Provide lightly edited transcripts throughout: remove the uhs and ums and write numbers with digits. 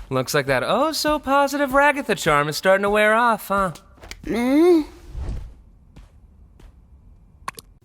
Looks like that oh-so-positive Ragatha charm is starting to wear off, huh?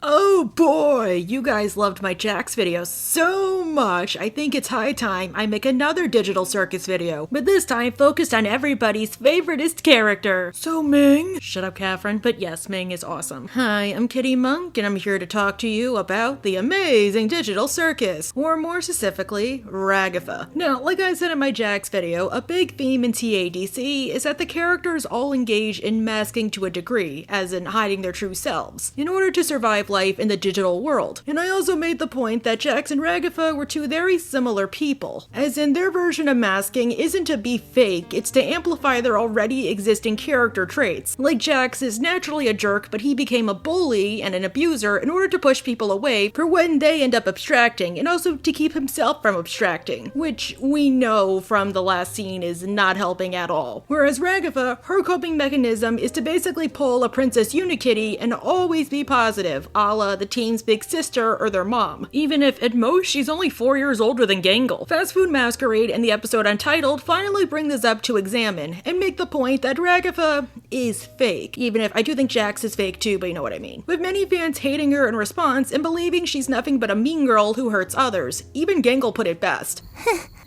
Oh boy, you guys loved my Jax video so much, I think it's high time I make another Digital Circus video, but this time focused on everybody's favoriteest character. So Ming? Shut up, Catherine, but yes, Ming is awesome. Hi, I'm Kitty Monk, and I'm here to talk to you about the Amazing Digital Circus, or more specifically, Ragatha. Now, like I said in my Jax video, a big theme in TADC is that the characters all engage in masking to a degree, as in hiding their true selves, in order to survive life in the digital world. And I also made the point that Jax and Ragatha were two very similar people, as in their version of masking isn't to be fake, it's to amplify their already existing character traits. Like Jax is naturally a jerk, but he became a bully and an abuser in order to push people away for when they end up abstracting, and also to keep himself from abstracting, which we know from the last scene is not helping at all. Whereas Ragatha, her coping mechanism is to basically pull a Princess Unikitty and always be positive, a la the team's big sister or their mom, even if at most she's only 4 years older than Gangle. Fast Food Masquerade and the episode Untitled finally bring this up to examine and make the point that Ragatha is fake, even if I do think Jax is fake too, but you know what I mean. With many fans hating her in response and believing she's nothing but a mean girl who hurts others. Even Gangle put it best.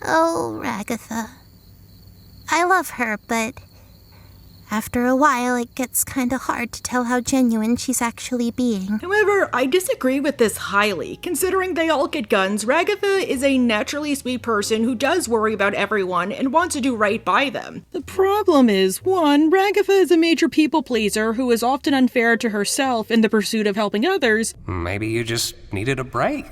Oh, Ragatha. I love her, but after a while, it gets kinda hard to tell how genuine she's actually being. However, I disagree with this highly. Considering they all get guns, Ragatha is a naturally sweet person who does worry about everyone and wants to do right by them. The problem is, one, Ragatha is a major people pleaser who is often unfair to herself in the pursuit of helping others. Maybe you just needed a break.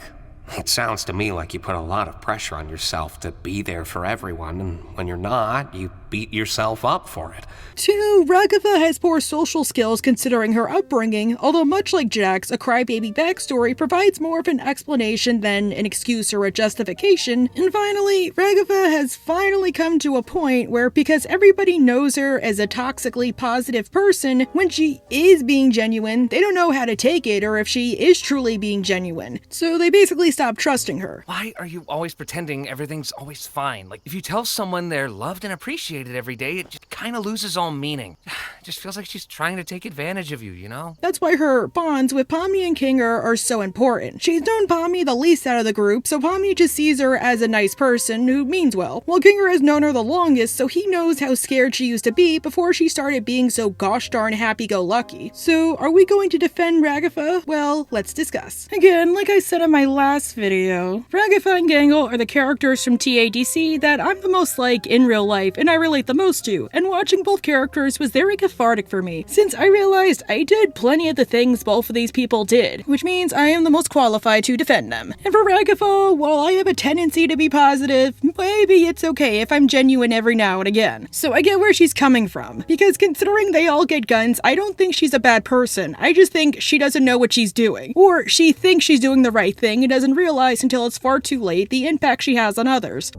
It sounds to me like you put a lot of pressure on yourself to be there for everyone, and when you're not, you beat yourself up for it. Two, Ragatha has poor social skills considering her upbringing, although much like Jax, a crybaby backstory provides more of an explanation than an excuse or a justification. And finally, Ragatha has finally come to a point where, because everybody knows her as a toxically positive person, when she is being genuine, they don't know how to take it or if she is truly being genuine. So they basically stop trusting her. Why are you always pretending everything's always fine? Like, if you tell someone they're loved and appreciated every day, it just kind of loses all meaning. It just feels like she's trying to take advantage of you, you know? That's why her bonds with Pomni and Kinger are so important. She's known Pomni the least out of the group, so Pomni just sees her as a nice person who means well, while Kinger has known her the longest, so he knows how scared she used to be before she started being so gosh darn happy-go-lucky. So, are we going to defend Ragatha? Well, let's discuss. Again, like I said in my last video, Ragatha and Gangle are the characters from TADC that I'm the most like in real life and I relate the most to, and watching both characters was very cathartic for me, since I realized I did plenty of the things both of these people did, which means I am the most qualified to defend them. And for Ragatha, while I have a tendency to be positive, maybe it's okay if I'm genuine every now and again. So I get where she's coming from, because considering they all get guns, I don't think she's a bad person, I just think she doesn't know what she's doing. Or she thinks she's doing the right thing and doesn't realize until it's far too late the impact she has on others.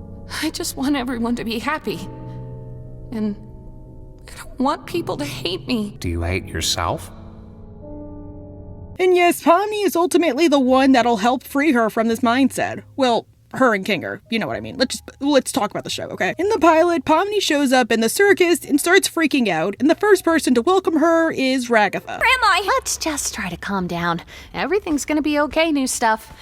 I just want everyone to be happy. And I don't want people to hate me. Do you hate yourself? And yes, Pomni is ultimately the one that'll help free her from this mindset. Well, her and Kinger, you know what I mean. Let's talk about the show, okay? In the pilot, Pomni shows up in the circus and starts freaking out, and the first person to welcome her is Ragatha. Grandma! Let's just try to calm down. Everything's gonna be okay, new stuff.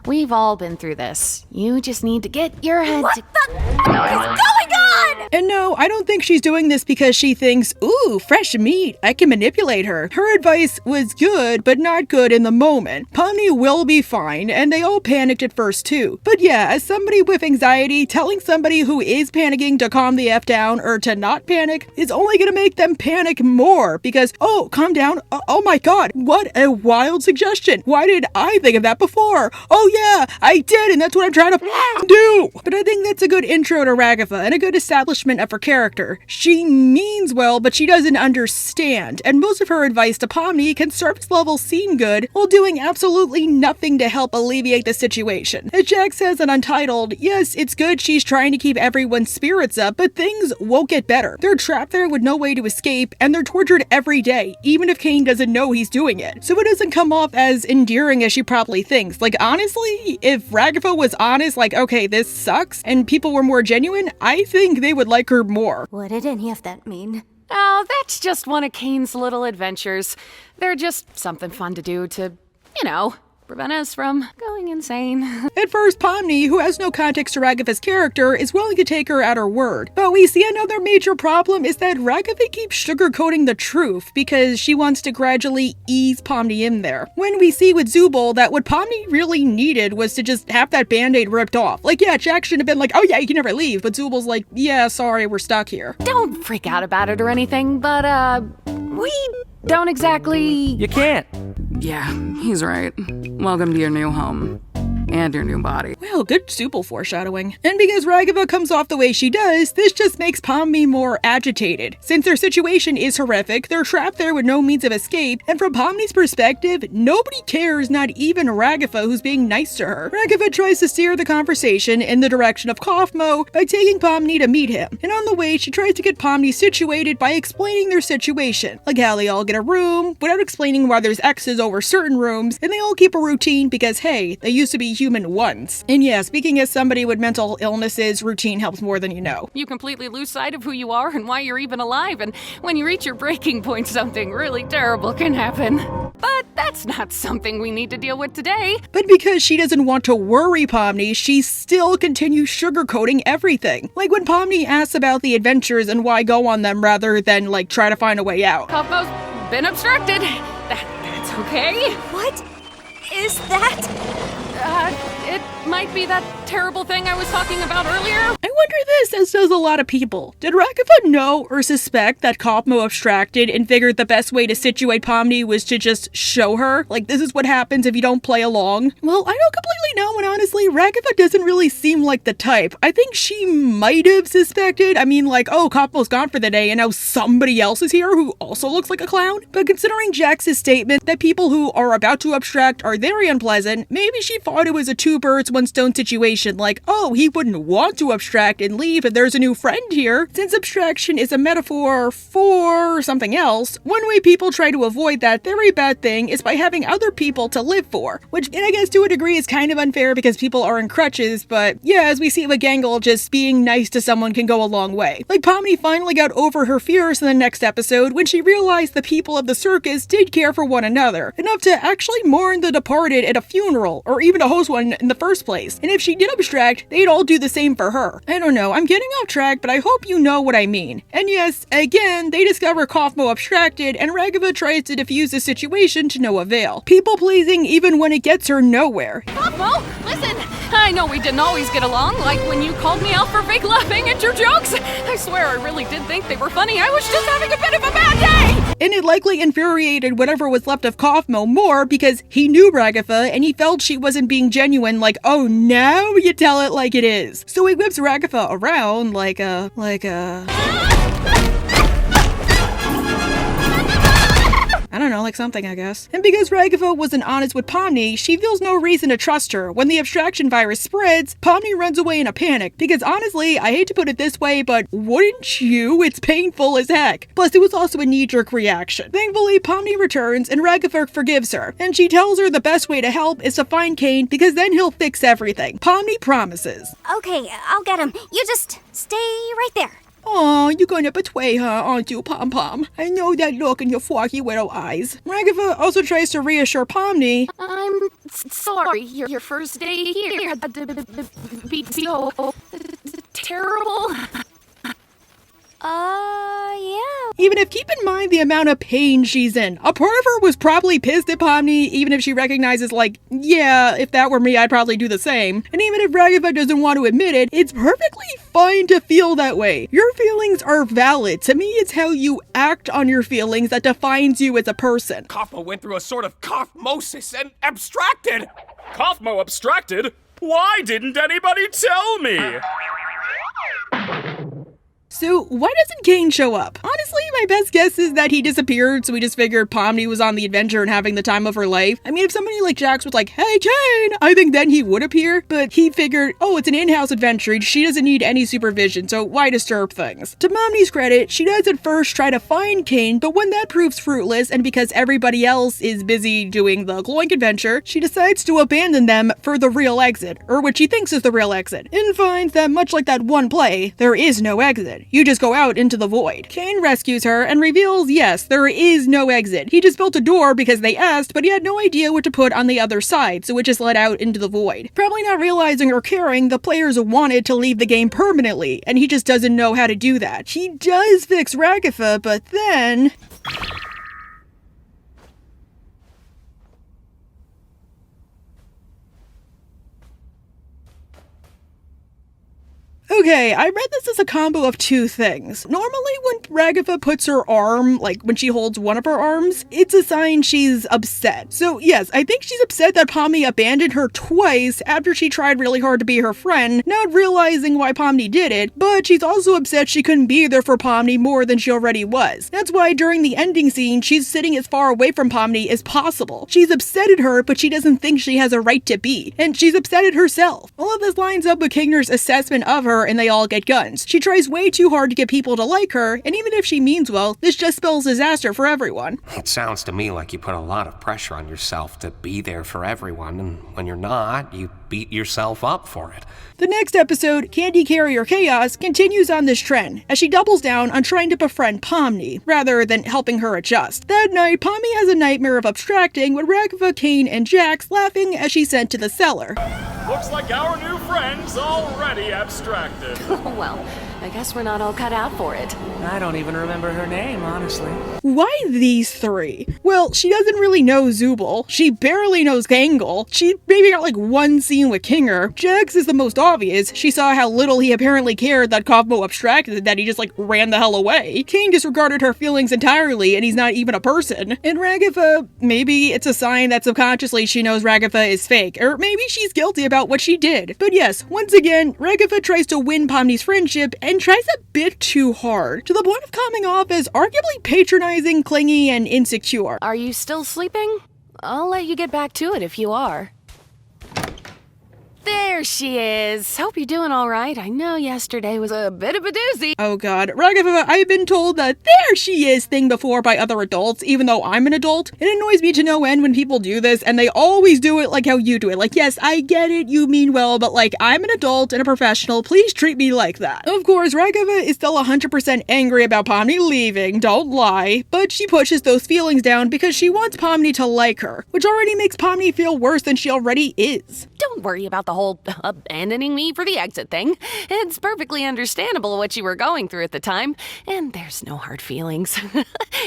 We've all been through this. You just need to get your head What the is going on? And no, I don't think she's doing this because she thinks, ooh, fresh meat, I can manipulate her. Her advice was good, but not good in the moment. Pomni will be fine, and they all panicked at first too. But yeah, as somebody with anxiety, telling somebody who is panicking to calm the F down or to not panic is only gonna make them panic more because, oh, calm down, oh my god, what a wild suggestion. Why did I think of that before? Oh yeah, I did, and that's what I'm trying to do. But I think that's a good intro to Ragatha and a good establishment of her character. She means well, but she doesn't understand, and most of her advice to Pomni can surface level seem good while doing absolutely nothing to help alleviate the situation. As Jack says in Untitled, yes, it's good she's trying to keep everyone's spirits up, but things won't get better. They're trapped there with no way to escape, and they're tortured every day, even if Kane doesn't know he's doing it. So it doesn't come off as endearing as she probably thinks. Like, honestly, if Ragatha was honest, like, okay, this sucks, and people were more genuine, I think they would like her more. What did any of that mean? Oh, that's just one of Kane's little adventures. They're just something fun to do to, prevent us from going insane. At first, Pomni, who has no context to Ragatha's character, is willing to take her at her word. But we see another major problem is that Ragatha keeps sugarcoating the truth because she wants to gradually ease Pomni in there. When we see with Zubul that what Pomni really needed was to just have that band-aid ripped off. Like, yeah, Jack should have been like, oh yeah, you can never leave. But Zubul's like, yeah, sorry, we're stuck here. Don't freak out about it or anything, but, we don't exactly... You can't. Yeah, he's right. Welcome to your new home. And your new body. Well, good Zubul foreshadowing. And because Ragatha comes off the way she does, this just makes Pomni more agitated. Since their situation is horrific, they're trapped there with no means of escape, and from Pomni's perspective, nobody cares, not even Ragatha, who's being nice to her. Ragatha tries to steer the conversation in the direction of Kaufmo by taking Pomni to meet him, and on the way, she tries to get Pomni situated by explaining their situation, like how they all get a room, without explaining why there's X's over certain rooms, and they all keep a routine because, hey, they used to be human once. And yeah, speaking as somebody with mental illnesses, routine helps more than you know. You completely lose sight of who you are and why you're even alive, and when you reach your breaking point, something really terrible can happen. But that's not something we need to deal with today. But because she doesn't want to worry Pomni, she still continues sugarcoating everything. Like when Pomni asks about the adventures and why go on them rather than, like, try to find a way out. Kaufmo's been obstructed. That's okay. What is that? It might be that terrible thing I was talking about earlier. I wonder this, as does a lot of people. Did Ragatha know or suspect that Kaufmo abstracted and figured the best way to situate Pomni was to just show her? Like, this is what happens if you don't play along? Well, I don't completely know, and honestly, Ragatha doesn't really seem like the type. I think she might have suspected. I mean, like, oh, Kaufmo's gone for the day, and now somebody else is here who also looks like a clown? But considering Jax's statement that people who are about to abstract are very unpleasant, maybe she thought it was a two birds, one stone situation, like, oh, he wouldn't want to abstract and leave if there's a new friend here. Since abstraction is a metaphor for something else, one way people try to avoid that very bad thing is by having other people to live for, which I guess to a degree is kind of unfair because people are in crutches, but yeah, as we see with Gangle, just being nice to someone can go a long way. Like, Pomni finally got over her fears in the next episode when she realized the people of the circus did care for one another, enough to actually mourn the departed at a funeral, or even to host one in the first place. And if she did abstract, they'd all do the same for her. I don't know, I'm getting off track, but I hope you know what I mean. And yes, again, they discover Kaufmo abstracted, and Ragatha tries to defuse the situation to no avail. People pleasing even when it gets her nowhere. Kaufmo, listen! I know we didn't always get along, like when you called me out for fake laughing at your jokes. I swear I really did think they were funny. I was just having a bit of a bad day! And it likely infuriated whatever was left of Kaufmo more because he knew Ragatha and he felt she wasn't being genuine, like, oh, now you tell it like it is. So he whips Ragatha around like a... I don't know, like something, I guess. And because Ragatha wasn't honest with Pomni, she feels no reason to trust her. When the abstraction virus spreads, Pomni runs away in a panic. Because honestly, I hate to put it this way, but wouldn't you? It's painful as heck. Plus, it was also a knee-jerk reaction. Thankfully, Pomni returns and Ragatha forgives her. And she tells her the best way to help is to find Kane because then he'll fix everything. Pomni promises. Okay, I'll get him. You just stay right there. Aw, you're gonna betray her, aren't you, Pom-Pom? I know that look in your foggy little eyes. Ragatha also tries to reassure Pomni. I'm sorry, your first day here had to be so terrible. Yeah. Even if, keep in mind the amount of pain she's in. A part of her was probably pissed at Pomni, even if she recognizes, like, yeah, if that were me, I'd probably do the same. And even if Ragatha doesn't want to admit it, it's perfectly fine to feel that way. Your feelings are valid. To me, it's how you act on your feelings that defines you as a person. Kaufmo went through a sort of kaufmosis and abstracted. Kaufmo abstracted? Why didn't anybody tell me? So why doesn't Kane show up? Honestly, my best guess is that he disappeared, so we just figured Pomni was on the adventure and having the time of her life. I mean, if somebody like Jax was like, hey Kane, I think then he would appear, but he figured, oh, it's an in-house adventure, she doesn't need any supervision, so why disturb things? To Pomni's credit, she does at first try to find Kane, but when that proves fruitless, and because everybody else is busy doing the Gloink adventure, she decides to abandon them for the real exit, or what she thinks is the real exit, and finds that much like that one play, there is no exit. You just go out into the void. Kane rescues her and reveals, yes, there is no exit. He just built a door because they asked, but he had no idea what to put on the other side, so it just led out into the void. Probably not realizing or caring the players wanted to leave the game permanently, and he just doesn't know how to do that. He does fix Ragatha, but then... Okay, I read this as a combo of two things. Normally when Ragatha puts her arm, like when she holds one of her arms, it's a sign she's upset. So yes, I think she's upset that Pomni abandoned her twice after she tried really hard to be her friend, not realizing why Pomni did it, but she's also upset she couldn't be there for Pomni more than she already was. That's why during the ending scene, she's sitting as far away from Pomni as possible. She's upset at her, but she doesn't think she has a right to be, and she's upset at herself. All of this lines up with Kingner's assessment of her, and they all get guns. She tries way too hard to get people to like her, and even if she means well, this just spells disaster for everyone. It sounds to me like you put a lot of pressure on yourself to be there for everyone, and when you're not, you beat yourself up for it. The next episode, Candy Carrier Chaos, continues on this trend, as she doubles down on trying to befriend Pomni, rather than helping her adjust. That night, Pomni has a nightmare of abstracting with Ragatha, Kane, and Jax laughing as she's sent to the cellar. Looks like our new friend's already abstracted. Well, I guess we're not all cut out for it. I don't even remember her name, honestly. Why these three? Well, she doesn't really know Zubul. She barely knows Gangle. She maybe got like one scene with Kinger. Jax is the most obvious. She saw how little he apparently cared that Kaufmo abstracted that he just like ran the hell away. Kane disregarded her feelings entirely and he's not even a person. And Ragatha, maybe it's a sign that subconsciously she knows Ragatha is fake, or maybe she's guilty about what she did. But yes, once again, Ragatha tries to win Pomni's friendship and tries a bit too hard, to the point of coming off as arguably patronizing, clingy, and insecure. Are you still sleeping? I'll let you get back to it if you are. There she is. Hope you're doing all right. I know yesterday was a bit of a doozy. Oh god, Ragatha, I've been told that there she is thing before by other adults, even though I'm an adult. It annoys me to no end when people do this, and they always do it like how you do it. Like, yes, I get it, you mean well, but like, I'm an adult and a professional, please treat me like that. Of course, Ragatha is still 100% angry about Pomni leaving, don't lie, but she pushes those feelings down because she wants Pomni to like her, which already makes Pomni feel worse than she already is. Don't worry about the whole abandoning me for the exit thing. It's perfectly understandable what you were going through at the time, and there's no hard feelings.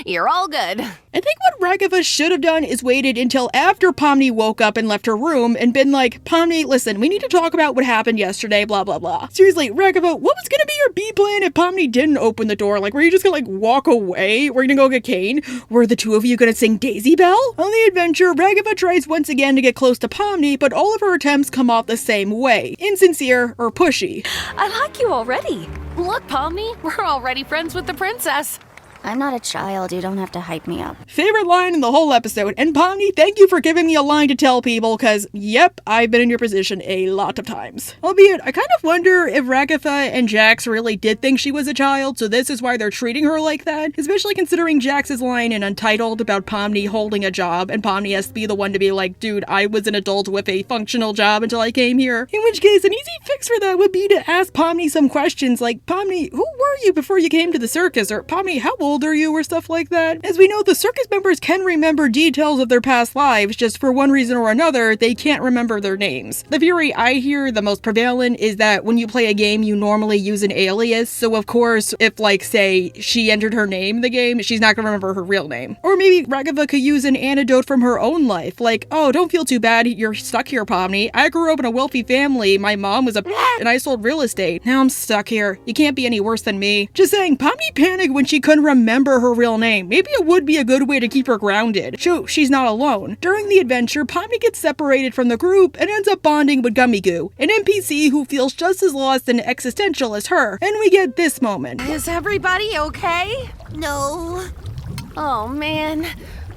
You're all good. I think what Ragatha should have done is waited until after Pomni woke up and left her room and been like, Pomni, listen, we need to talk about what happened yesterday, blah, blah, blah. Seriously, Ragatha, what was gonna be your B plan if Pomni didn't open the door? Like, were you just gonna like walk away? We're gonna go get Kane? Were the two of you gonna sing Daisy Bell? On the adventure, Ragatha tries once again to get close to Pomni, but all of her attempts come off the same way. Insincere or pushy. I like you already. Look, Pomni, we're already friends with the princess. I'm not a child. You don't have to hype me up. Favorite line in the whole episode. And Pomni, thank you for giving me a line to tell people, because, yep, I've been in your position a lot of times. Albeit, I kind of wonder if Ragatha and Jax really did think she was a child, so this is why they're treating her like that, especially considering Jax's line in Untitled about Pomni holding a job, and Pomni has to be the one to be like, dude, I was an adult with a functional job until I came here. In which case, an easy fix for that would be to ask Pomni some questions like, Pomni, who were you before you came to the circus? Or, Pomni, how old are you? Or stuff like that. As we know, the circus members can remember details of their past lives, just for one reason or another, they can't remember their names. The theory I hear the most prevalent is that when you play a game, you normally use an alias, so of course, if like, say, she entered her name in the game, she's not gonna remember her real name. Or maybe Ragatha could use an anecdote from her own life, like, oh, don't feel too bad, you're stuck here, Pomni. I grew up in a wealthy family, my mom was a and I sold real estate. Now I'm stuck here. You can't be any worse than me. Just saying, Pomni panicked when she couldn't remember remember her real name. Maybe it would be a good way to keep her grounded. So she's not alone. During the adventure, Pomni gets separated from the group and ends up bonding with Gummy Goo, an NPC who feels just as lost and existential as her. And we get this moment. Is everybody okay? No. Oh, man.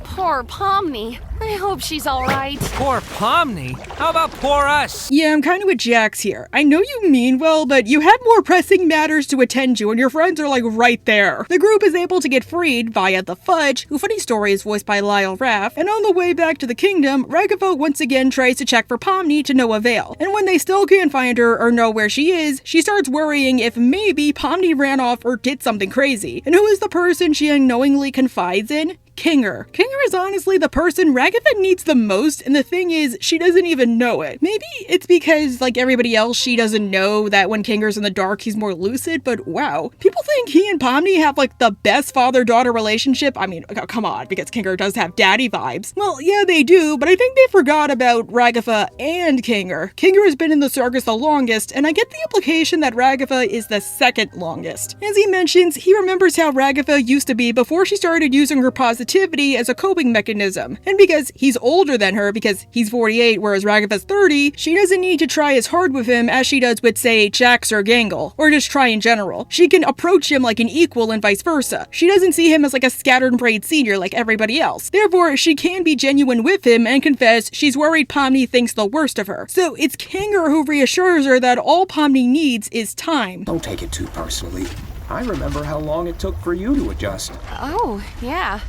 Poor Pomni. I hope she's all right. Poor Pomni? How about poor us? Yeah, I'm kind of with Jax here. I know you mean well, but you have more pressing matters to attend to, and your friends are like right there. The group is able to get freed via the Fudge, who, funny story, is voiced by Lyle Raff, and on the way back to the kingdom, Ragatha once again tries to check for Pomni to no avail. And when they still can't find her or know where she is, she starts worrying if maybe Pomni ran off or did something crazy. And who is the person she unknowingly confides in? Kinger. Kinger is honestly the person Ragatha needs the most, and the thing is, she doesn't even know it. Maybe it's because, like everybody else, she doesn't know that when Kinger's in the dark, he's more lucid, but wow. People think he and Pomni have like the best father-daughter relationship. I mean, come on, because Kinger does have daddy vibes. Well, yeah, they do, but I think they forgot about Ragatha and Kinger. Kinger has been in the circus the longest, and I get the implication that Ragatha is the second longest. As he mentions, he remembers how Ragatha used to be before she started using her positivity as a coping mechanism. And because he's older than her, because he's 48 whereas Ragatha's 30, she doesn't need to try as hard with him as she does with, say, Jax or Gangle, or just try in general. She can approach him like an equal and vice versa. She doesn't see him as like a scattered braid senior like everybody else. Therefore, she can be genuine with him and confess she's worried Pomni thinks the worst of her. So it's Kinger who reassures her that all Pomni needs is time. Don't take it too personally. I remember how long it took for you to adjust. Oh, yeah.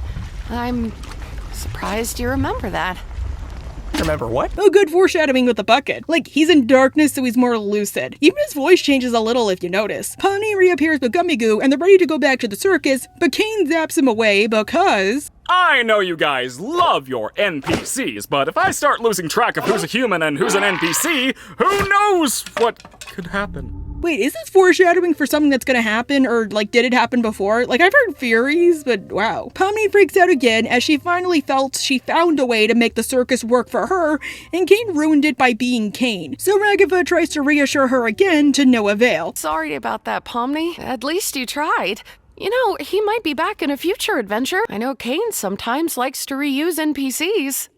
I'm surprised you remember that. Remember what? Oh, good foreshadowing with the bucket. Like, he's in darkness, so he's more lucid. Even his voice changes a little if you notice. Pomni reappears with Gummy Goo, and they're ready to go back to the circus, but Kane zaps him away because... I know you guys love your NPCs, but if I start losing track of who's a human and who's an NPC, who knows what could happen? Wait, is this foreshadowing for something that's gonna happen, or like did it happen before? Like, I've heard theories, but wow. Pomni freaks out again as she finally felt she found a way to make the circus work for her, and Kane ruined it by being Kane. So Ragatha tries to reassure her again to no avail. Sorry about that, Pomni. At least you tried. You know, he might be back in a future adventure. I know Kane sometimes likes to reuse NPCs.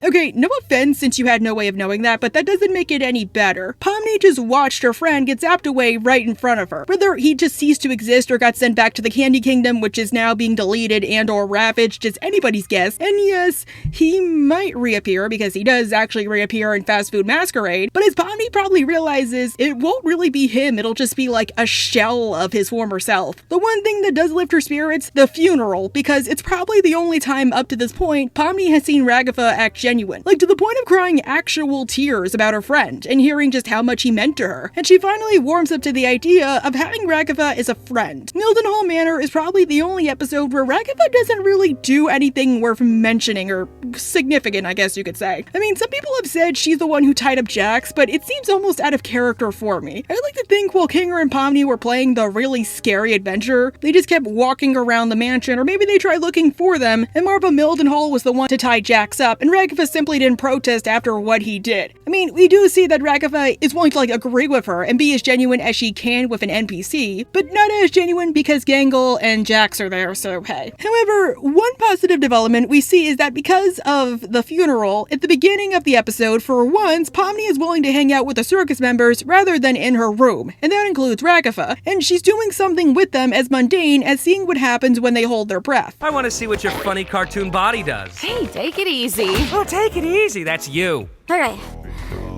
Okay, no offense since you had no way of knowing that, but that doesn't make it any better. Pomni just watched her friend get zapped away right in front of her. Whether he just ceased to exist or got sent back to the Candy Kingdom, which is now being deleted and or ravaged, is anybody's guess. And yes, he might reappear, because he does actually reappear in Fast Food Masquerade, but as Pomni probably realizes, it won't really be him, it'll just be like a shell of his former self. The one thing that does lift her spirits, the funeral, because it's probably the only time up to this point Pomni has seen Ragatha act genuine, like to the point of crying actual tears about her friend and hearing just how much he meant to her. And she finally warms up to the idea of having Ragatha as a friend. Mildenhall Manor is probably the only episode where Ragatha doesn't really do anything worth mentioning, or significant, I guess you could say. I mean, some people have said she's the one who tied up Jax, but it seems almost out of character for me. I like to think while Kinger and Pomni were playing the really scary adventure, they just kept walking around the mansion, or maybe they tried looking for them, and Marva Mildenhall was the one to tie Jax up, and Ragatha simply didn't protest after what he did. I mean, we do see that Ragatha is willing to like agree with her and be as genuine as she can with an NPC, but not as genuine because Gangle and Jax are there, so hey. However, one positive development we see is that because of the funeral, at the beginning of the episode, for once, Pomni is willing to hang out with the circus members rather than in her room, and that includes Ragatha, and she's doing something with them as mundane as seeing what happens when they hold their breath. I want to see what your funny cartoon body does. Hey, take it easy. Oh, take it easy. That's you. All right,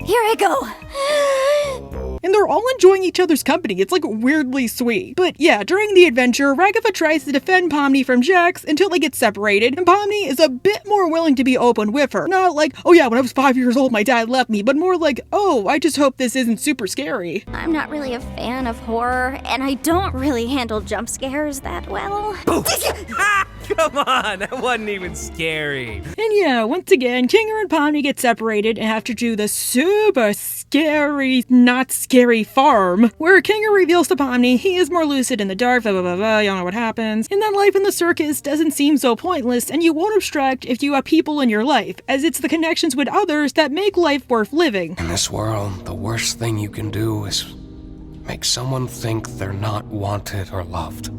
here I go. And they're all enjoying each other's company. It's like weirdly sweet. But yeah, during the adventure, Ragatha tries to defend Pomni from Jax until they get separated, and Pomni is a bit more willing to be open with her. Not like, oh yeah, when I was 5 years old my dad left me, but more like, oh, I just hope this isn't super scary. I'm not really a fan of horror, and I don't really handle jump scares that well. Come on, that wasn't even scary. And yeah, once again, Kinger and Pomni get separated and have to do the super scary, not scary farm, where Kinger reveals to Pomni he is more lucid in the dark, blah blah blah blah, y'all know what happens. And that life in the circus doesn't seem so pointless, and you won't abstract if you have people in your life, as it's the connections with others that make life worth living. In this world, the worst thing you can do is make someone think they're not wanted or loved.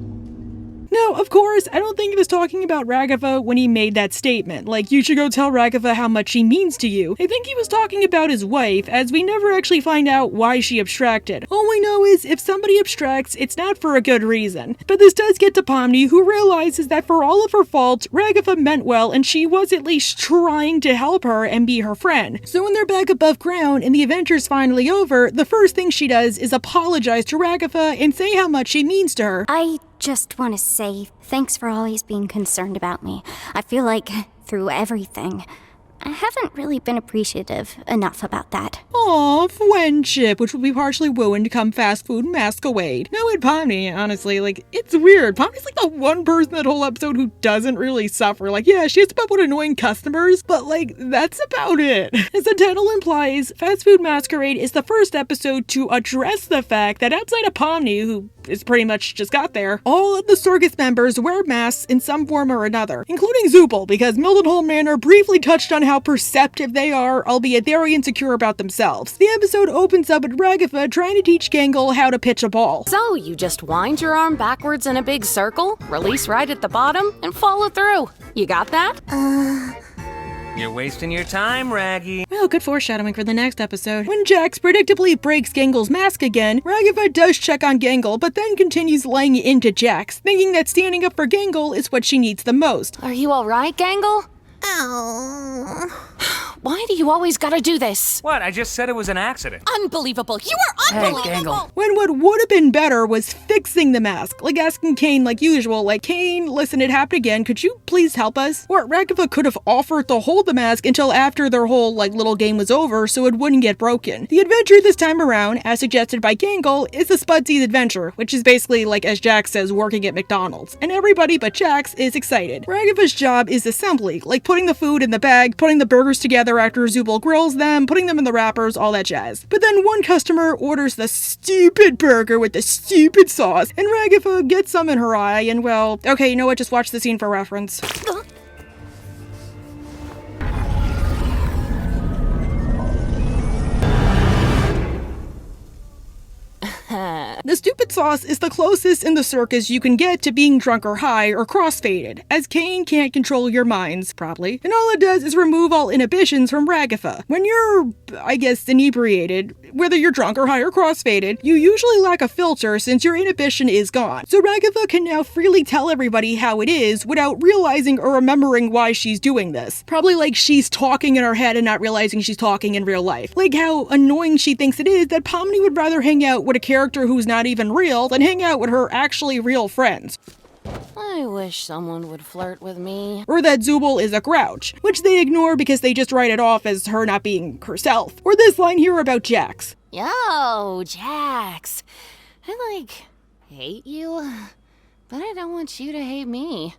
No, of course, I don't think he was talking about Ragatha when he made that statement. Like, you should go tell Ragatha how much she means to you. I think he was talking about his wife, as we never actually find out why she abstracted. All we know is if somebody abstracts, it's not for a good reason. But this does get to Pomni, who realizes that for all of her faults, Ragatha meant well and she was at least trying to help her and be her friend. So when they're back above ground and the adventure's finally over, the first thing she does is apologize to Ragatha and say how much she means to her. I just want to say thanks for always being concerned about me. I feel like through everything, I haven't really been appreciative enough about that. Aw, friendship, which will be partially ruined come fast food masquerade. No, with Pomni, honestly, like, it's weird. Pomni's like the one person that whole episode who doesn't really suffer. Like, yeah, she has to put up with annoying customers, but like, that's about it. As the title implies, Fast Food Masquerade is the first episode to address the fact that outside of Pomni, who is pretty much just got there, all of the circus members wear masks in some form or another, including Zoople, because Mildenhall Manor briefly touched on how perceptive they are, albeit very insecure about themselves. The episode opens up with Ragatha trying to teach Gangle how to pitch a ball. So, you just wind your arm backwards in a big circle, release right at the bottom, and follow through. You got that? You're wasting your time, Raggy. Well, good foreshadowing for the next episode. When Jax predictably breaks Gangle's mask again, Ragatha does check on Gangle, but then continues laying into Jax, thinking that standing up for Gangle is what she needs the most. Are you alright, Gangle? Oh. Why do you always gotta do this? What? I just said it was an accident. Unbelievable. You are unbelievable. Hey, Gangle. When what would have been better was fixing the mask, like asking Kane like usual, like, Kane, listen, it happened again, could you please help us? Or Ragatha could have offered to hold the mask until after their whole, like, little game was over so it wouldn't get broken. The adventure this time around, as suggested by Gangle, is the Spudsies adventure, which is basically, like as Jax says, working at McDonald's. And everybody but Jax is excited. Ragatha's job is assembly, like putting the food in the bag, putting the burgers together after Zoople grills them, putting them in the wrappers, all that jazz. But then one customer orders the stupid burger with the stupid sauce, and Ragatha gets some in her eye, and well, okay, you know what, just watch the scene for reference. The stupid sauce is the closest in the circus you can get to being drunk or high or crossfaded, as Kane can't control your minds, probably. And all it does is remove all inhibitions from Ragatha. When you're, I guess, inebriated, whether you're drunk or high or crossfaded, you usually lack a filter since your inhibition is gone. So Ragatha can now freely tell everybody how it is without realizing or remembering why she's doing this. Probably like she's talking in her head and not realizing she's talking in real life. Like how annoying she thinks it is that Pomni would rather hang out with a character who's not even real than hang out with her actually real friends. I wish someone would flirt with me. Or that Zoople is a grouch, which they ignore because they just write it off as her not being herself. Or this line here about Jax. Yo, Jax. I, hate you, but I don't want you to hate me.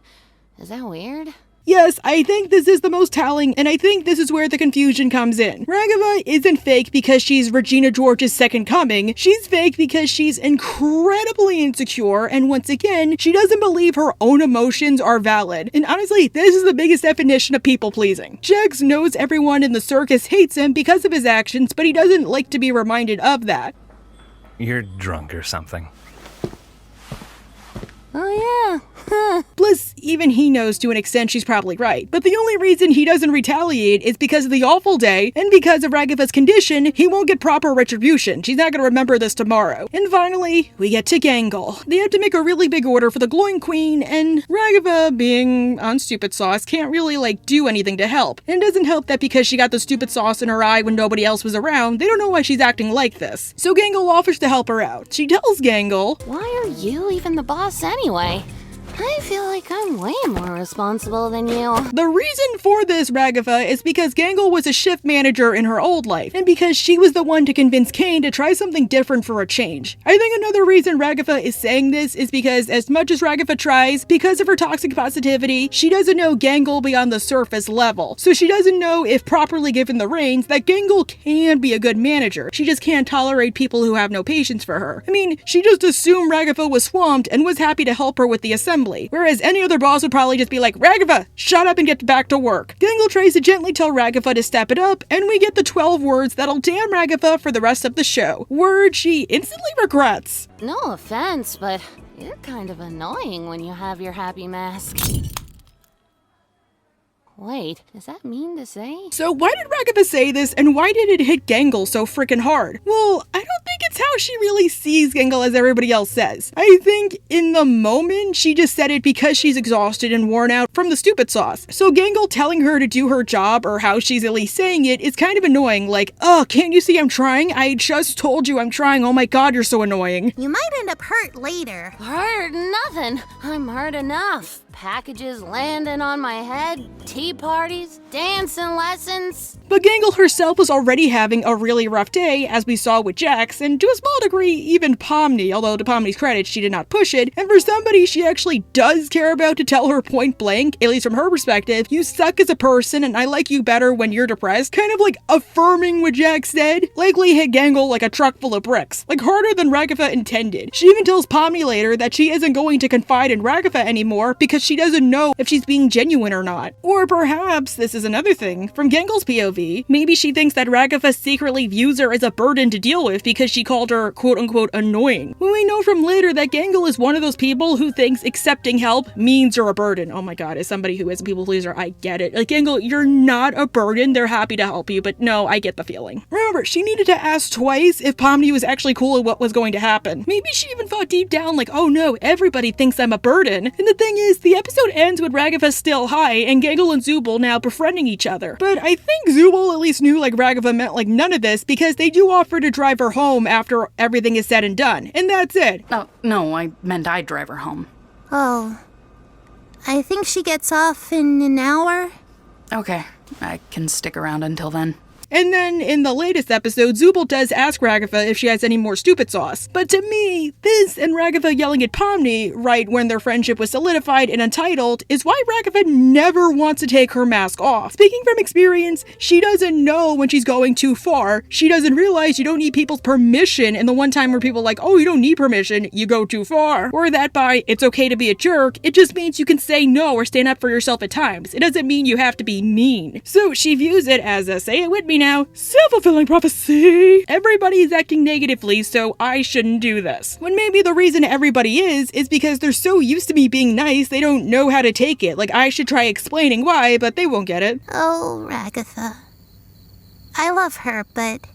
Is that weird? Yes, I think this is the most telling, and I think this is where the confusion comes in. Ragatha isn't fake because she's Regina George's second coming. She's fake because she's incredibly insecure, and once again, she doesn't believe her own emotions are valid. And honestly, this is the biggest definition of people-pleasing. Jax knows everyone in the circus hates him because of his actions, but he doesn't like to be reminded of that. You're drunk or something. Oh, yeah. Plus, even he knows to an extent she's probably right. But the only reason he doesn't retaliate is because of the awful day, and because of Ragatha's condition, he won't get proper retribution. She's not gonna remember this tomorrow. And finally, we get to Gangle. They have to make a really big order for the Glowing Queen, and Ragatha, being on stupid sauce, can't really, do anything to help. And it doesn't help that because she got the stupid sauce in her eye when nobody else was around, they don't know why she's acting like this. So Gangle offers to help her out. She tells Gangle, "Why are you even the boss anyway? I feel like I'm way more responsible than you." The reason for this, Ragatha, is because Gangle was a shift manager in her old life, and because she was the one to convince Kane to try something different for a change. I think another reason Ragatha is saying this is because as much as Ragatha tries, because of her toxic positivity, she doesn't know Gangle beyond the surface level. So she doesn't know, if properly given the reins, that Gangle can be a good manager. She just can't tolerate people who have no patience for her. I mean, she just assumed Ragatha was swamped and was happy to help her with the assembly. Whereas any other boss would probably just be like, "Ragatha, shut up and get back to work." Gangle tries to gently tell Ragatha to step it up, and we get the 12 words that'll damn Ragatha for the rest of the show. Words she instantly regrets. No offense, but You're kind of annoying when you have your happy mask. Wait, is that mean to say? So why did Ragatha say this, and why did it hit Gangle so freaking hard? Well, I don't think it's how she really sees Gangle as everybody else says. I think in the moment, she just said it because she's exhausted and worn out from the stupid sauce. So Gangle telling her to do her job, or how she's at least saying it, is kind of annoying. Like, oh, can't you see I'm trying? I just told you I'm trying. Oh my god, you're so annoying. You might end up hurt later. Hurt nothing. I'm hurt enough. Packages landing on my head, tea parties, dancing lessons. But Gangle herself was already having a really rough day, as we saw with Jax, and to a small degree, even Pomni, although to Pomni's credit, she did not push it. And for somebody she actually does care about to tell her point blank, at least from her perspective, you suck as a person and I like you better when you're depressed, kind of like affirming what Jax said, likely hit Gangle like a truck full of bricks, like harder than Ragatha intended. She even tells Pomni later that she isn't going to confide in Ragatha anymore because she doesn't know if she's being genuine or not. Or perhaps, this is another thing, from Gangle's POV, maybe she thinks that Ragatha secretly views her as a burden to deal with because she called her quote-unquote annoying. When we know from later that Gangle is one of those people who thinks accepting help means you're a burden. Oh my god, as somebody who is a people pleaser, I get it. Like, Gangle, you're not a burden, they're happy to help you, but no, I get the feeling. Remember, she needed to ask twice if Pomni was actually cool with what was going to happen. Maybe she even thought deep down like, oh no, everybody thinks I'm a burden. And the thing is, the episode ends with Ragatha still high and Gangle and Zooble now befriending each other. But I think Zooble at least knew like Ragatha meant like none of this because they do offer to drive her home after everything is said and done. And that's it. Oh, no, I meant I'd drive her home. Oh. I think she gets off in an hour. Okay, I can stick around until then. And then, in the latest episode, Zooble does ask Ragatha if she has any more stupid sauce. But to me, this and Ragatha yelling at Pomni, right when their friendship was solidified and Untitled, is why Ragatha never wants to take her mask off. Speaking from experience, she doesn't know when she's going too far. She doesn't realize you don't need people's permission, and the one time where people are like, oh, you don't need permission, you go too far. Or that by, it's okay to be a jerk, it just means you can say no or stand up for yourself at times. It doesn't mean you have to be mean. So she views it as a, say it with me now, self-fulfilling prophecy. Everybody's acting negatively, so I shouldn't do this. When maybe the reason everybody is because they're so used to me being nice, they don't know how to take it. Like, I should try explaining why, but they won't get it. Oh, Ragatha. I love her, but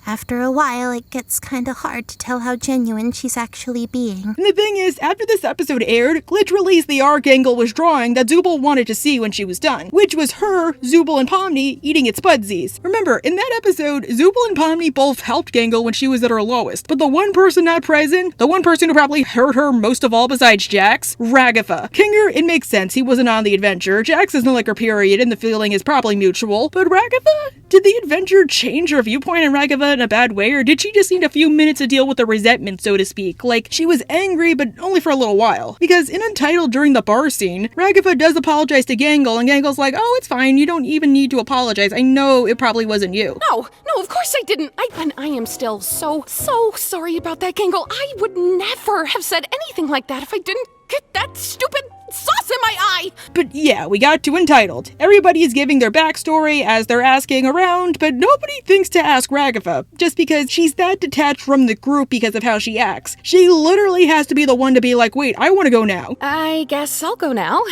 after a while, it gets kinda hard to tell how genuine she's actually being. And the thing is, after this episode aired, Glitch released the arc Gangle was drawing that Zooble wanted to see when she was done, which was her, Zooble, and Pomni eating its Spudsies. Remember, in that episode, Zooble and Pomni both helped Gangle when she was at her lowest, but the one person not present, the one person who probably hurt her most of all besides Jax, Ragatha. Kinger, it makes sense, he wasn't on the adventure, Jax doesn't like her period, and the feeling is probably mutual, but Ragatha? Did the adventure change her viewpoint on Ragatha in a bad way, or did she just need a few minutes to deal with the resentment, so to speak? Like, she was angry, but only for a little while. Because in Untitled during the bar scene, Ragatha does apologize to Gangle, and Gangle's like, oh, it's fine, you don't even need to apologize. I know it probably wasn't you. No, of course I didn't. And I am still so sorry about that, Gangle. I would never have said anything like that if I didn't get that stupid sauce in my eye! But yeah, we got to Untitled. Everybody is giving their backstory as they're asking around, but nobody thinks to ask Ragatha, just because she's that detached from the group because of how she acts. She literally has to be the one to be like, wait, I want to go now. I guess I'll go now.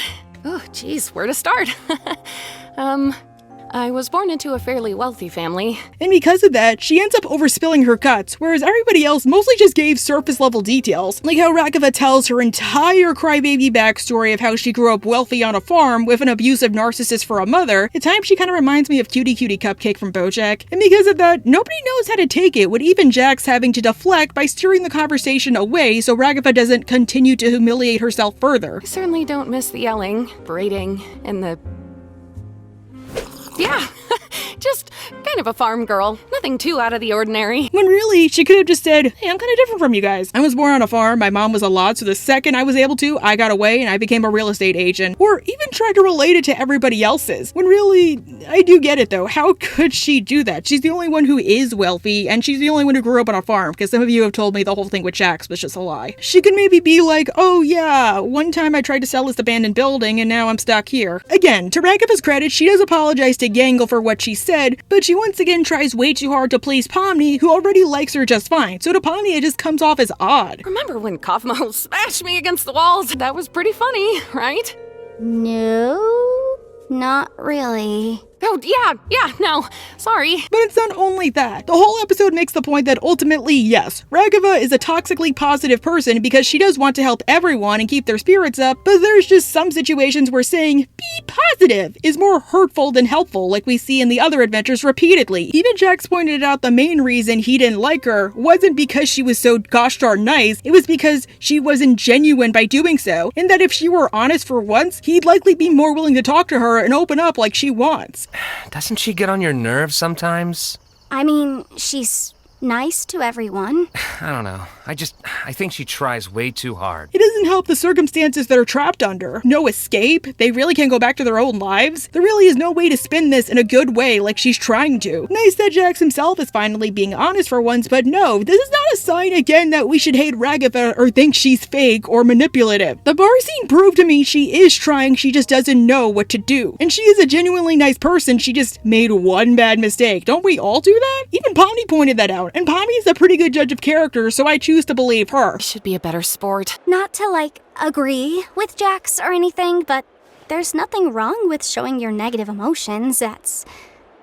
Oh, geez, where to start? I was born into a fairly wealthy family. And because of that, she ends up overspilling her cuts, whereas everybody else mostly just gave surface level details, like how Ragatha tells her entire crybaby backstory of how she grew up wealthy on a farm with an abusive narcissist for a mother. At times she kind of reminds me of Cutie Cutie Cupcake from BoJack, and because of that, nobody knows how to take it, with even Jax having to deflect by steering the conversation away so Ragatha doesn't continue to humiliate herself further. I certainly don't miss the yelling, braiding, and the... Yeah, just kind of a farm girl. Nothing too out of the ordinary. When really, she could have just said, hey, I'm kind of different from you guys. I was born on a farm, my mom was a lot, so the second I was able to, I got away and I became a real estate agent. Or even tried to relate it to everybody else's. When really, I do get it though. How could she do that? She's the only one who is wealthy, and she's the only one who grew up on a farm, because some of you have told me the whole thing with Jax was just a lie. She could maybe be like, oh yeah, one time I tried to sell this abandoned building and now I'm stuck here. Again, to Ragatha's credit, she does apologize to Gangle for what she said, but she once again tries way too hard to please Pomni, who already likes her just fine. So to Pomni, it just comes off as odd. Remember when Kaufmo smashed me against the walls? That was pretty funny, right? No, not really. Oh, yeah, no, sorry. But it's not only that. The whole episode makes the point that ultimately, yes, Ragatha is a toxically positive person because she does want to help everyone and keep their spirits up, but there's just some situations where saying, be positive, is more hurtful than helpful, like we see in the other adventures repeatedly. Even Jax pointed out the main reason he didn't like her wasn't because she was so gosh darn nice, it was because she wasn't genuine by doing so, and that if she were honest for once, he'd likely be more willing to talk to her and open up like she wants. Doesn't she get on your nerves sometimes? I mean, she's nice to everyone. I don't know. I think she tries way too hard. It doesn't help the circumstances they're trapped under. No escape. They really can't go back to their own lives. There really is no way to spin this in a good way like she's trying to. Nice that Jax himself is finally being honest for once, but no, this is not a sign again that we should hate Ragatha or think she's fake or manipulative. The bar scene proved to me she is trying, she just doesn't know what to do. And she is a genuinely nice person, she just made one bad mistake. Don't we all do that? Even Pomni pointed that out. And Pomni's a pretty good judge of character, so I choose to believe her. Should be a better sport. Not to, agree with Jax or anything, but there's nothing wrong with showing your negative emotions. That's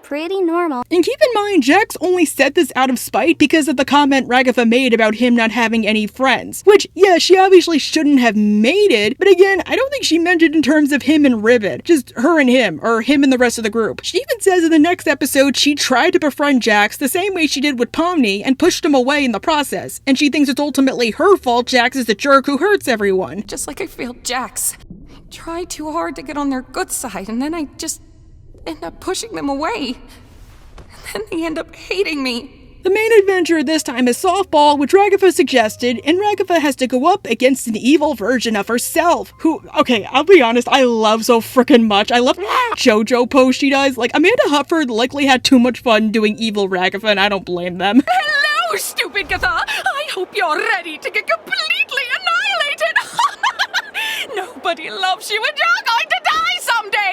pretty normal. And keep in mind, Jax only said this out of spite because of the comment Ragatha made about him not having any friends. Which, yeah, she obviously shouldn't have made it, but again, I don't think she meant it in terms of him and Ribbit. Just her and him, or him and the rest of the group. She even says in the next episode she tried to befriend Jax the same way she did with Pomni and pushed him away in the process. And she thinks it's ultimately her fault Jax is the jerk who hurts everyone. Just like I failed Jax. I tried too hard to get on their good side, and then I just end up pushing them away. And then they end up hating me. The main adventure this time is softball, which Ragatha suggested, and Ragatha has to go up against an evil version of herself, who, okay, I'll be honest, I love so frickin' much. I love JoJo pose she does. Amanda Hufford likely had too much fun doing evil Ragatha, and I don't blame them. Hello, stupid Gatha! I hope you're ready to get completely annihilated! Nobody loves you and you're going to die someday!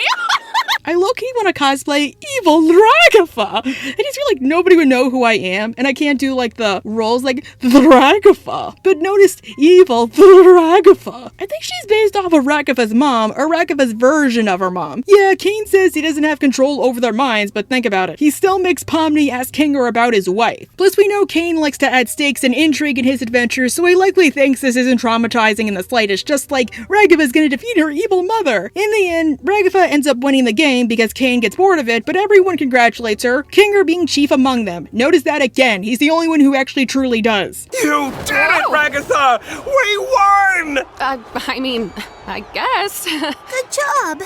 I low-key want to cosplay evil Ragatha. I just feel like nobody would know who I am, and I can't do the roles the Ragatha. But notice evil Ragatha. I think she's based off of Ragatha's mom, or Ragatha's version of her mom. Yeah, Kane says he doesn't have control over their minds, but think about it. He still makes Pomni ask Kinger about his wife. Plus, we know Kane likes to add stakes and intrigue in his adventures, so he likely thinks this isn't traumatizing in the slightest, just like Ragatha's gonna defeat her evil mother. In the end, Ragatha ends up winning the game because Kane gets bored of it, but everyone congratulates her, Kinger being chief among them. Notice that again, he's the only one who actually truly does. You did it, Ragatha! We won! I guess. Good job.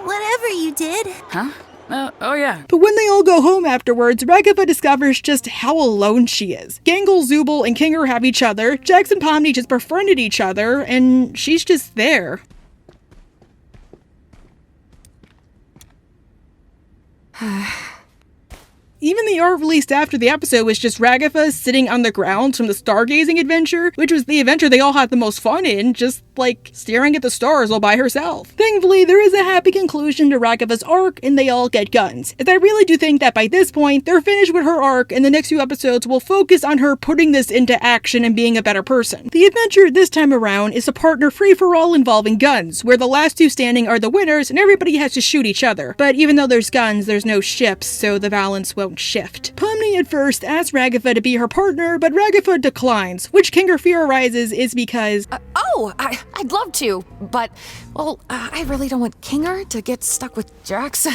Whatever you did. Huh? Oh yeah. But when they all go home afterwards, Ragatha discovers just how alone she is. Gangle, Zubul, and Kinger have each other, Jax and Pomni just befriended each other, and she's just there. Even the art released after the episode was just Ragatha sitting on the ground from the stargazing adventure, which was the adventure they all had the most fun in, just staring at the stars all by herself. Thankfully, there is a happy conclusion to Ragatha's arc, and they all get guns. As I really do think that by this point, they're finished with her arc, and the next few episodes will focus on her putting this into action and being a better person. The adventure this time around is a partner free-for-all involving guns, where the last two standing are the winners, and everybody has to shoot each other. But even though there's guns, there's no ships, so the balance won't shift. Pomni at first asks Ragatha to be her partner, but Ragatha declines, which Kinger theorizes is because I'd love to, but, I really don't want Kinger to get stuck with Jax.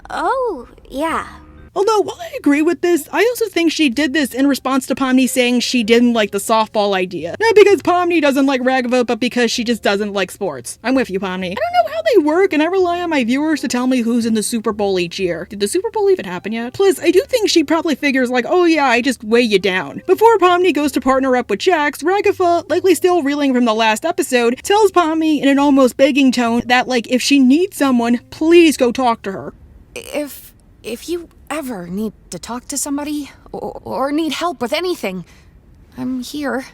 Oh, yeah. Although, while I agree with this, I also think she did this in response to Pomni saying she didn't like the softball idea. Not because Pomni doesn't like Ragatha, but because she just doesn't like sports. I'm with you, Pomni. I don't know how they work, and I rely on my viewers to tell me who's in the Super Bowl each year. Did the Super Bowl even happen yet? Plus, I do think she probably figures oh yeah, I just weigh you down. Before Pomni goes to partner up with Jax, Ragatha, likely still reeling from the last episode, tells Pomni in an almost begging tone that if she needs someone, please go talk to her. If you ever need to talk to somebody, or need help with anything, I'm here.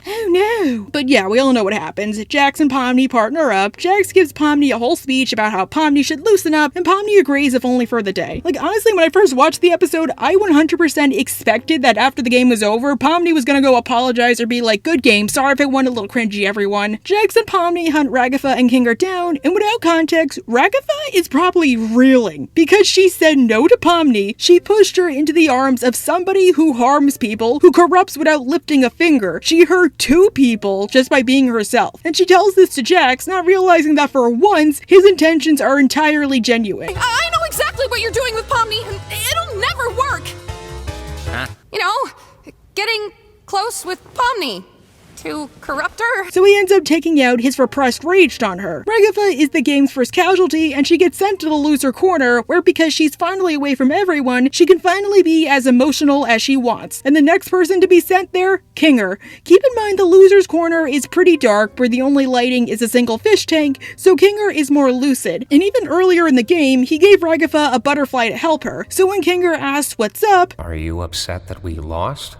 Oh no. But yeah, we all know what happens. Jax and Pomni partner up. Jax gives Pomni a whole speech about how Pomni should loosen up, and Pomni agrees if only for the day. Like, honestly, when I first watched the episode, I 100% expected that after the game was over, Pomni was gonna go apologize or be like, good game, sorry if it went a little cringy, everyone. Jax and Pomni hunt Ragatha and Kinger down, and without context, Ragatha is probably reeling. Because she said no to Pomni, she pushed her into the arms of somebody who harms people, who corrupts without lifting a finger. She hurt 2 people just by being herself. And she tells this to Jax, not realizing that for once, his intentions are entirely genuine. I know exactly what you're doing with Pomni, and it'll never work. Huh? You know, getting close with Pomni. To corrupt her. So he ends up taking out his repressed rage on her. Ragatha is the game's first casualty, and she gets sent to the loser corner, where because she's finally away from everyone, she can finally be as emotional as she wants. And the next person to be sent there? Kinger. Keep in mind the loser's corner is pretty dark, where the only lighting is a single fish tank, so Kinger is more lucid. And even earlier in the game, he gave Ragatha a butterfly to help her. So when Kinger asks what's up, Are you upset that we lost?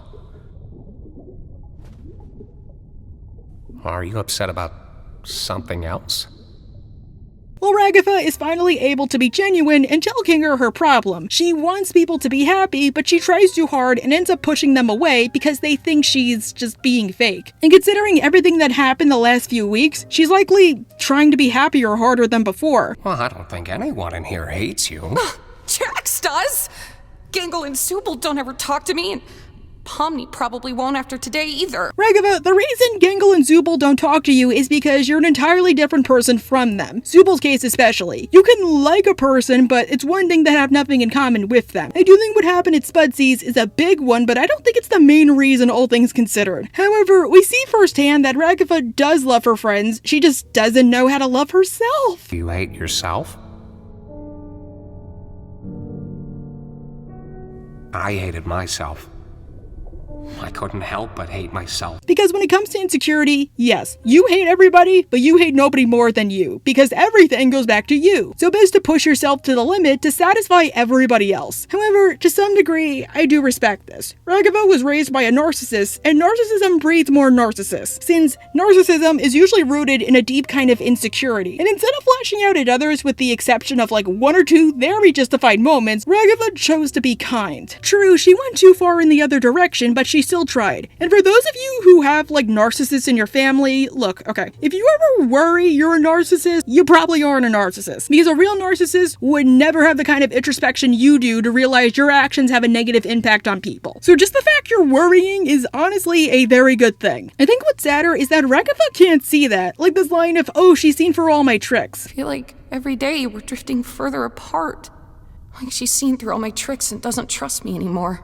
Are you upset about something else? well, Ragatha is finally able to be genuine and tell Kinger her problem. She wants people to be happy, but she tries too hard and ends up pushing them away because they think she's just being fake. And considering everything that happened the last few weeks, she's likely trying to be happier harder than before. Well, I don't think anyone in here hates you. Jax does! Gangle and Zooble don't ever talk to me, and Pomni probably won't after today either. Ragatha, the reason Gangle and Zooble don't talk to you is because you're an entirely different person from them. Zooble's case especially. You can like a person, but it's one thing to have nothing in common with them. I do think what happened at Spudsies is a big one, but I don't think it's the main reason, all things considered. However, we see firsthand that Ragatha does love her friends, she just doesn't know how to love herself. You hate yourself? I hated myself. I couldn't help but hate myself. Because when it comes to insecurity, yes, you hate everybody, but you hate nobody more than you, because everything goes back to you. So best to push yourself to the limit to satisfy everybody else. However, to some degree, I do respect this. Ragatha was raised by a narcissist, and narcissism breeds more narcissists, since narcissism is usually rooted in a deep kind of insecurity. And instead of flashing out at others with the exception of like one or two very justified moments, Ragatha chose to be kind. True, she went too far in the other direction, but she still tried. And for those of you who have like narcissists in your family, look, okay, if you ever worry you're a narcissist, you probably aren't a narcissist. Because a real narcissist would never have the kind of introspection you do to realize your actions have a negative impact on people. So just the fact you're worrying is honestly a very good thing. I think what's sadder is that Ragatha can't see that. Like this line of, oh, she's seen for all my tricks. I feel like every day we're drifting further apart. Like she's seen through all my tricks and doesn't trust me anymore.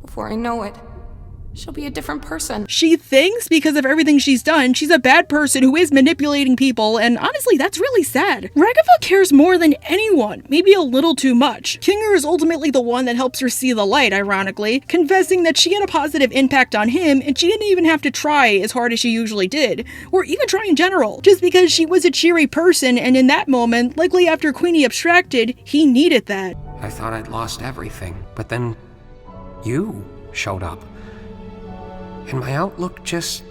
Before I know it, she'll be a different person. She thinks because of everything she's done, she's a bad person who is manipulating people, and honestly, that's really sad. Ragatha cares more than anyone, maybe a little too much. Kinger is ultimately the one that helps her see the light, ironically, confessing that she had a positive impact on him, and she didn't even have to try as hard as she usually did, or even try in general, just because she was a cheery person, and in that moment, likely after Queenie abstracted, he needed that. I thought I'd lost everything, but then you showed up. And my outlook just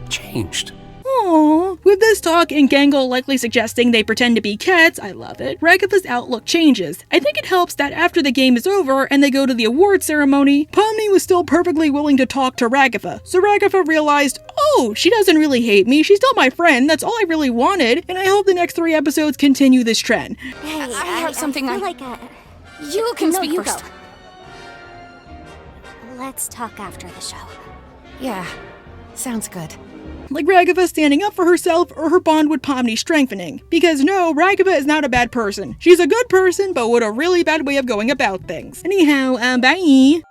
changed. Aww. With this talk and Gangle likely suggesting they pretend to be cats, I love it, Ragatha's outlook changes. I think it helps that after the game is over and they go to the award ceremony, Pomni was still perfectly willing to talk to Ragatha. So Ragatha realized, oh, she doesn't really hate me, she's still my friend, that's all I really wanted, and I hope the next 3 episodes continue this trend. Hey, I have something I feel like You can no, speak you first. Go. Let's talk after the show. Yeah, sounds good. Like Ragatha standing up for herself or her bond with Pomni strengthening. Because no, Ragatha is not a bad person. She's a good person, but with a really bad way of going about things. Anyhow, bye!